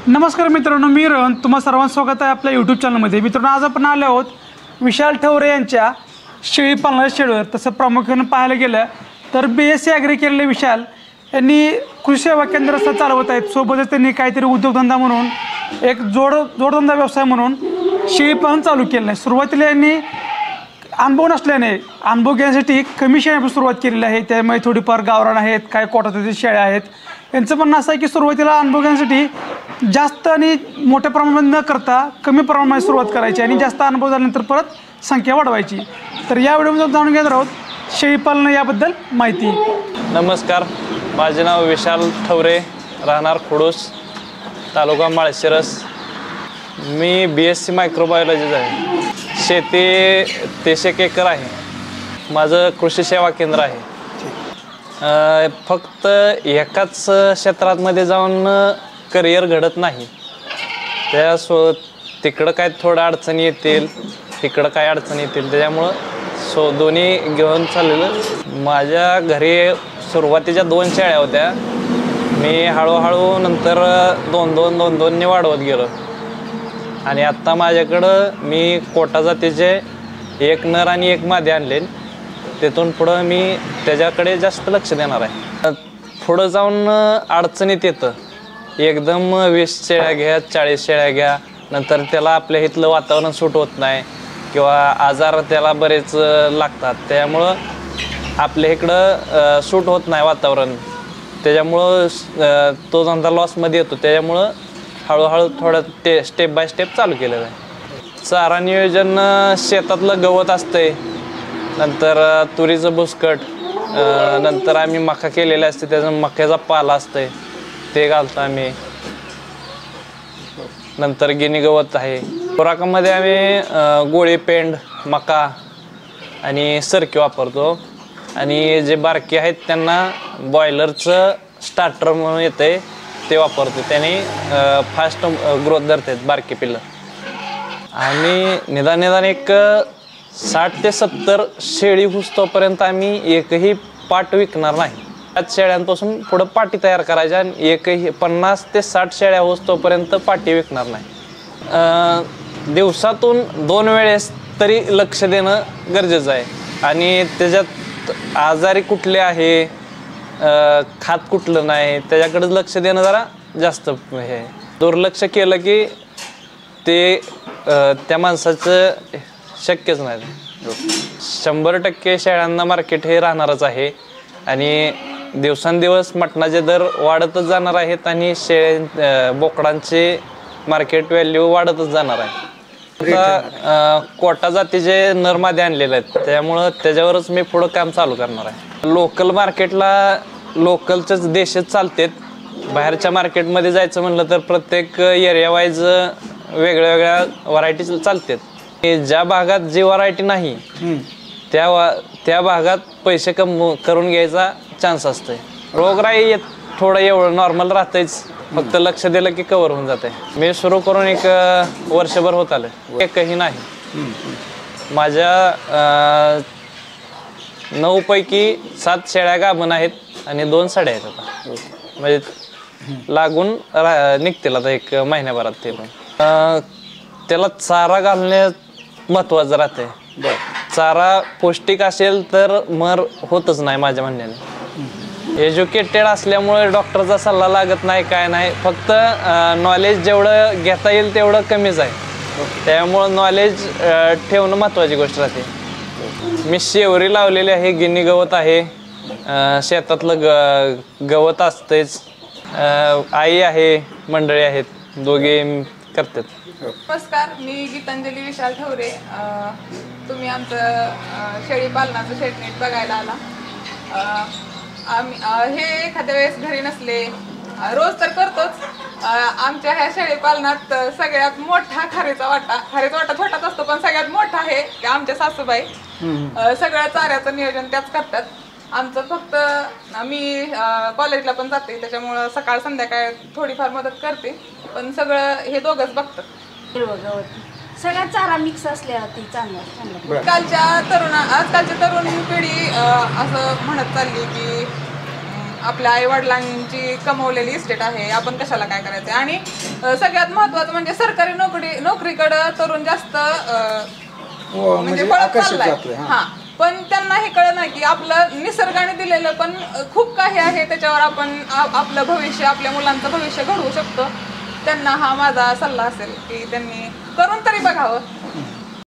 नमस्कार मित्रांनो, मी रोहन तुम्हा सर्वांचं स्वागत आहे आपल्या यूट्यूब चॅनलमध्ये। मित्रांनो, आज आपण आलो आहोत विशाल ठवरे यांच्या शेळी पालनाच्या शेडवर। तसं प्रामुख्याने पाहायला गेलं तर BSc ॲग्री केलेले विशाल यांनी कृषी सेवा केंद्र चालवत आहेत। सोबतच त्यांनी काहीतरी उद्योगधंदा म्हणून एक जोडधंदा व्यवसाय म्हणून शेळी पालन चालू केलं आहे। सुरुवातीला यांनी अनुभव नसल्याने अनुभव घेण्यासाठी कमी शेळ्यांपासून सुरुवात केलेली आहे। त्यामुळे थोडीफार गावरान आहेत, काही कोटातील शेळ्या आहेत। यांचं म्हणणं असं आहे की सुरुवातीला अनुभव घेण्यासाठी जास्त आणि मोठ्या प्रमाणात न करता कमी प्रमाणात सुरुवात करायची आणि जास्त अनुभव झाल्यानंतर परत संख्या वाढवायची। तर या व्हिडिओमध्ये जाणून घेणार आहोत शेळी पालन याबद्दल माहिती। नमस्कार, माझे नाव विशाल ठवरे, राहणार खुडूस, तालुका माळशिरस। मी BSc मायक्रोबायोलॉजी आहे। शेती 300 एकर आहे। माझं कृषी सेवा केंद्र आहे। फक्त एकाच क्षेत्रामध्ये जाऊन करिअर घडत नाही, तिकडं काय थोडं अडचणी येतील, तिकडं काय अडचणी येतील, त्याच्यामुळं दोन्ही घेऊन चाललेलं। माझ्या घरी सुरुवातीच्या 2 शेळ्या होत्या। मी हळूहळू नंतर 2-2 वाढवत गेलो आणि आत्ता माझ्याकडं मी कोटा जातीचे 1 नर आणि 1 मादी आणले। तिथून पुढं मी त्याच्याकडे जास्त लक्ष देणार आहे। पुढं जाऊन अडचणीत येतं, एकदम 20 शेळ्या घ्या, 40 शेळ्या घ्या, नंतर त्याला आपल्या इथलं वातावरण सूट होत नाही किंवा आजार त्याला बरेच लागतात, त्यामुळं आपल्या इकडं सूट होत नाही वातावरण, त्याच्यामुळं तो धंदा लॉसमध्ये येतो। त्याच्यामुळं हळूहळू थोडं स्टेप बाय स्टेप चालू केलेलं आहे। चारा नियोजन शेतातलं गवत असतंय, नंतर तुरीचं बुसकट, नंतर आम्ही मका केलेला असते, त्याचा मक्याचा पाला असतंय ते घालतो आम्ही, नंतर गिनी गवत आहे। खुराकामध्ये आम्ही गोळी पेंड, मका आणि सरकी वापरतो आणि जे बारकी आहेत त्यांना बॉयलरचं स्टार्टर म्हणून येते ते वापरतो, त्याने फास्ट ग्रोथ धरतात बारकी पिल्लं। आणि निदान एक 60 ते 70 शेळी होईस्तोपर्यंत आम्ही एकही पाट विकणार नाही। 5 शेळ्यांपासून पुढं पाटी तयार करायच्या आणि एकही 50 ते 60 शेळ्या होईस्तोपर्यंत पाटी विकणार नाही। दिवसातून 2 वेळेस तरी लक्ष देणं गरजेचं आहे आणि त्याच्यात आजारी कुठले आहे, खात कुठलं नाही, त्याच्याकडे लक्ष देणं जरा जास्त हे। दुर्लक्ष केलं की ते त्या माणसाचं शक्यच नाही। 100% शेळ्यांना मार्केट हे राहणारच आहे आणि दिवसांदिवस मटणाचे दर वाढतच जाणार आहेत आणि बोकडांचे मार्केट व्हॅल्यू वाढतच जाणार आहे। आता कोटा जातीचे नर मादी आणलेले आहेत, त्यामुळं त्याच्यावरच मी पुढं काम चालू करणार आहे। लोकल मार्केटला लोकलच्याच देशात चालतात, बाहेरच्या मार्केटमध्ये जायचं म्हणलं तर प्रत्येक एरिया वाईज वेगळ्या व्हरायटीज चालतात। ज्या भागात जी व्हरायटी नाही त्या भागात पैसे करून घ्यायचा चान्स असतोय। रोगराई थोडं एवढं नॉर्मल राहतेच, फक्त लक्ष दिलं की कव्हर होऊन जाते। मी सुरू करून 1 वर्षभर होत आलं, एकही नाही। माझ्या 9 पैकी 7 शेळ्या गाभण आहेत आणि 2 साड्या आहेत आता, म्हणजे लागून निघतील आता 1 महिन्याभरात। ते पण त्याला चारा घालणे महत्वाचं राहते। चारा पौष्टिक असेल तर मर होतच नाही माझ्या म्हणण्याने। एज्युकेटेड असल्यामुळे डॉक्टरचा सल्ला लागत नाही, काय नाही, फक्त नॉलेज जेवढं घेता येईल तेवढं कमीच आहे, त्यामुळं नॉलेज ठेवणं महत्त्वाची गोष्ट राहते। मी शेवरी लावलेली आहे, गिनी गवत आहे, शेतातलं गवत असतेच, आई आहे, मंडळी आहेत, दोघे करतात। नमस्कार, मी गीतांजली विशाल ठवरे। तुम्ही आमचं शेळी पालनाचं शेडनेट बघायला आला। आम्ही हे एखाद्या वेळेस घरी नसले, रोज तर करतोच। आमच्या ह्या शेळी पालनात सगळ्यात मोठा खारीचा वाटा छोटाच असतो, पण सगळ्यात मोठा आहे की आमच्या सासूबाई सगळ्या चाऱ्याचं नियोजन त्याच करतात। आमचं फक्त मी कॉलेजला पण जाते, त्याच्यामुळं सकाळ संध्याकाळ थोडीफार मदत करते, पण सगळं हे दोघंच बघतात। सगळ्या चारा मिक्स असल्यावर चांगलं। आजकालची तरुण पिढी असं म्हणत चालली की आपल्या आई वडिलांची कमवलेली इस्टेट आहे, आपण कशाला काय करायचं. आणि सगळ्यात महत्वाचं म्हणजे सरकारी नोकरीकडे तरुण जास्त म्हणजे पळत चाललाय. हा, पण त्यांना हे कळत नाही की आपलं निसर्गाने दिलेलं पण खूप काही आहे, त्याच्यावर आपण आपलं भविष्य, आपल्या मुलांचं भविष्य घडवू शकतो. त्यांना हा माझा सल्ला असेल की त्यांनी करून तरी बघावं.